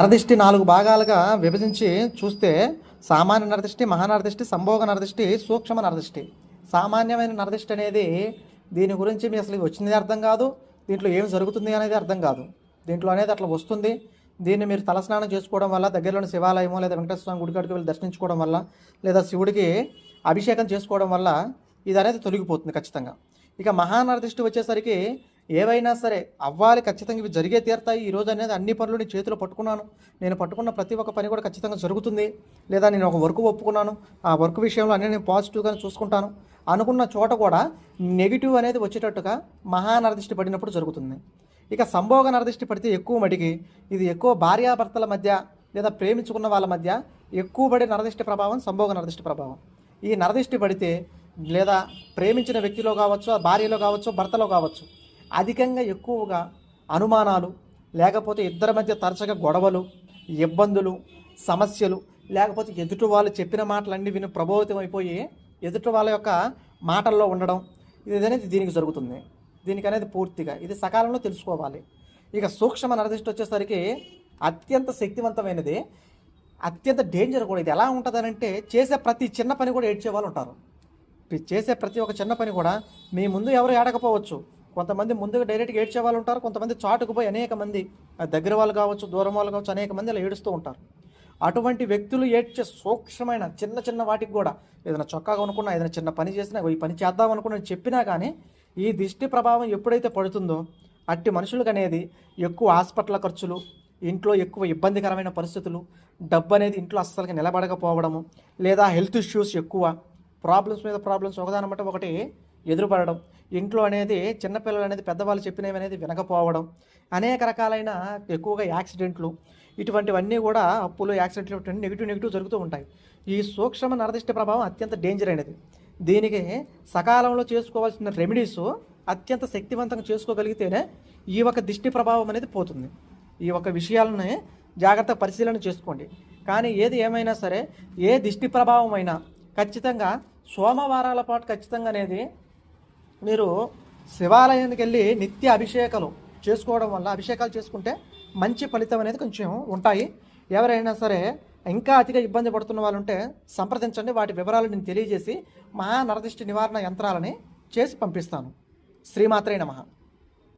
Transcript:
నరదిష్టి 4 భాగాలుగా విభజించి చూస్తే సామాన్య నరదిష్టి, మహానరదిష్టి, సంభోగ నరదిష్టి, సూక్ష్మ నరదిష్టి. సామాన్యమైన నరదిష్టి అనేది దీని గురించి మీ అసలు వచ్చింది అర్థం కాదు, దీంట్లో ఏం జరుగుతుంది అనేది అర్థం కాదు. దీంట్లో అనేది అట్లా వస్తుంది. దీన్ని మీరు తలస్నానం చేసుకోవడం వల్ల, దగ్గరలోని శివాలయమో లేదా వెంకటేశ్వర స్వామి గుడికాడికి వెళ్ళి దర్శించుకోవడం వల్ల, లేదా శివుడికి అభిషేకం చేసుకోవడం వల్ల ఇది అనేది తొలగిపోతుంది ఖచ్చితంగా. ఇక మహానరదిష్టి వచ్చేసరికి ఏవైనా సరే అవ్వాలి, ఖచ్చితంగా ఇవి జరిగే తీరుతాయి. ఈరోజు అనేది అన్ని పనులు నీ చేతిలో పట్టుకున్నాను, నేను పట్టుకున్న ప్రతి ఒక్క పని కూడా ఖచ్చితంగా జరుగుతుంది, లేదా నేను ఒక వర్క్ ఒప్పుకున్నాను, ఆ వర్క్ విషయంలో అన్నీ నేను పాజిటివ్గానే చూసుకుంటాను అనుకున్న చోట కూడా నెగిటివ్ అనేది వచ్చేటట్టుగా మహానరదిష్టి పడినప్పుడు జరుగుతుంది. ఇక సంభోగ నరదిష్టి పడితే ఎక్కువ మటుకి ఇది ఎక్కువ భార్యాభర్తల మధ్య లేదా ప్రేమించుకున్న వాళ్ళ మధ్య ఎక్కువ పడే నరదిష్టి ప్రభావం సంభోగ నరదిష్టి ప్రభావం. ఈ నరదిష్టి పడితే లేదా ప్రేమించిన వ్యక్తిలో కావచ్చు, భార్యలో కావచ్చు, భర్తలో కావచ్చు అధికంగా ఎక్కువగా అనుమానాలు, లేకపోతే ఇద్దరి మధ్య తరచుగా గొడవలు, ఇబ్బందులు, సమస్యలు, లేకపోతే ఎదుటి వాళ్ళు చెప్పిన మాటలన్నీ విని ప్రభావితం అయిపోయి ఎదుటి వాళ్ళ యొక్క మాటల్లో ఉండడం, ఇది అనేది దీనికి జరుగుతుంది. దీనికి అనేది పూర్తిగా ఇది సకాలంలో తెలుసుకోవాలి. ఇక సూక్ష్మ నరదిష్టి వచ్చేసరికి అత్యంత శక్తివంతమైనది, అత్యంత డేంజర్ కూడా. ఇది ఎలా ఉంటుందనంటే చేసే ప్రతి చిన్న పని కూడా ఏడ్చే వాళ్ళు ఉంటారు. చేసే ప్రతి ఒక్క చిన్న పని కూడా మీ ముందు ఎవరు ఏడకపోవచ్చు, కొంతమంది ముందుగా డైరెక్ట్గా ఏడ్చే వాళ్ళు ఉంటారు, కొంతమంది చాటుకు పోయి అనేక మంది దగ్గర వాళ్ళు కావచ్చు, దూరం వాళ్ళు కావచ్చు, అనేక మంది అలా ఏడుస్తూ ఉంటారు. అటువంటి వ్యక్తులు ఏడ్చే సూక్ష్మమైన చిన్న చిన్న వాటికి కూడా ఏదైనా చొక్కా కొనుక్కున్నా, ఏదైనా చిన్న పని చేసినా, ఈ పని చేద్దాం అనుకున్నా చెప్పినా కానీ ఈ దిష్టి ప్రభావం ఎప్పుడైతే పడుతుందో అట్టి మనుషులకు అనేది ఎక్కువ హాస్పిటల్ ఖర్చులు, ఇంట్లో ఎక్కువ ఇబ్బందికరమైన పరిస్థితులు, డబ్బు అనేది ఇంట్లో అస్సలుగా నిలబడకపోవడము, లేదా హెల్త్ ఇష్యూస్ ఎక్కువ, ప్రాబ్లమ్స్ మీద ప్రాబ్లమ్స్ ఒకదాని బట్టి ఒకటి ఎదురుపడడం, ఇంట్లో అనేది చిన్నపిల్లలు అనేది పెద్దవాళ్ళు చెప్పినవి అనేది వినకపోవడం, అనేక రకాలైన ఎక్కువగా యాక్సిడెంట్లు, ఇటువంటివన్నీ కూడా అప్పులు, యాక్సిడెంట్లు నెగిటివ్ జరుగుతూ ఉంటాయి. ఈ సూక్ష్మ నరదిష్టి ప్రభావం అత్యంత డేంజర్ అయినది. దీనికి సకాలంలో చేసుకోవాల్సిన రెమెడీస్ అత్యంత శక్తివంతంగా చేసుకోగలిగితేనే ఈ ఒక దిష్టి ప్రభావం అనేది పోతుంది. ఈ ఒక విషయాలని జాగ్రత్త పరిశీలన చేసుకోండి. కానీ ఏది ఏమైనా సరే ఏ దిష్టి ప్రభావం అయినా ఖచ్చితంగా సోమవారాల పాటు ఖచ్చితంగా అనేది మీరు శివాలయానికి వెళ్ళి నిత్య అభిషేకాలు చేసుకోవడం వల్ల, అభిషేకాలు చేసుకుంటే మంచి ఫలితం అనేది కొంచెం ఉంటాయి. ఎవరైనా సరే ఇంకా అతిగా ఇబ్బంది పడుతున్న వాళ్ళు ఉంటే సంప్రదించండి. వాటి వివరాలు నేను తెలియజేసి మహా నరదిష్టి నివారణ యంత్రాలని చేసి పంపిస్తాను. శ్రీమాత్రే నమః.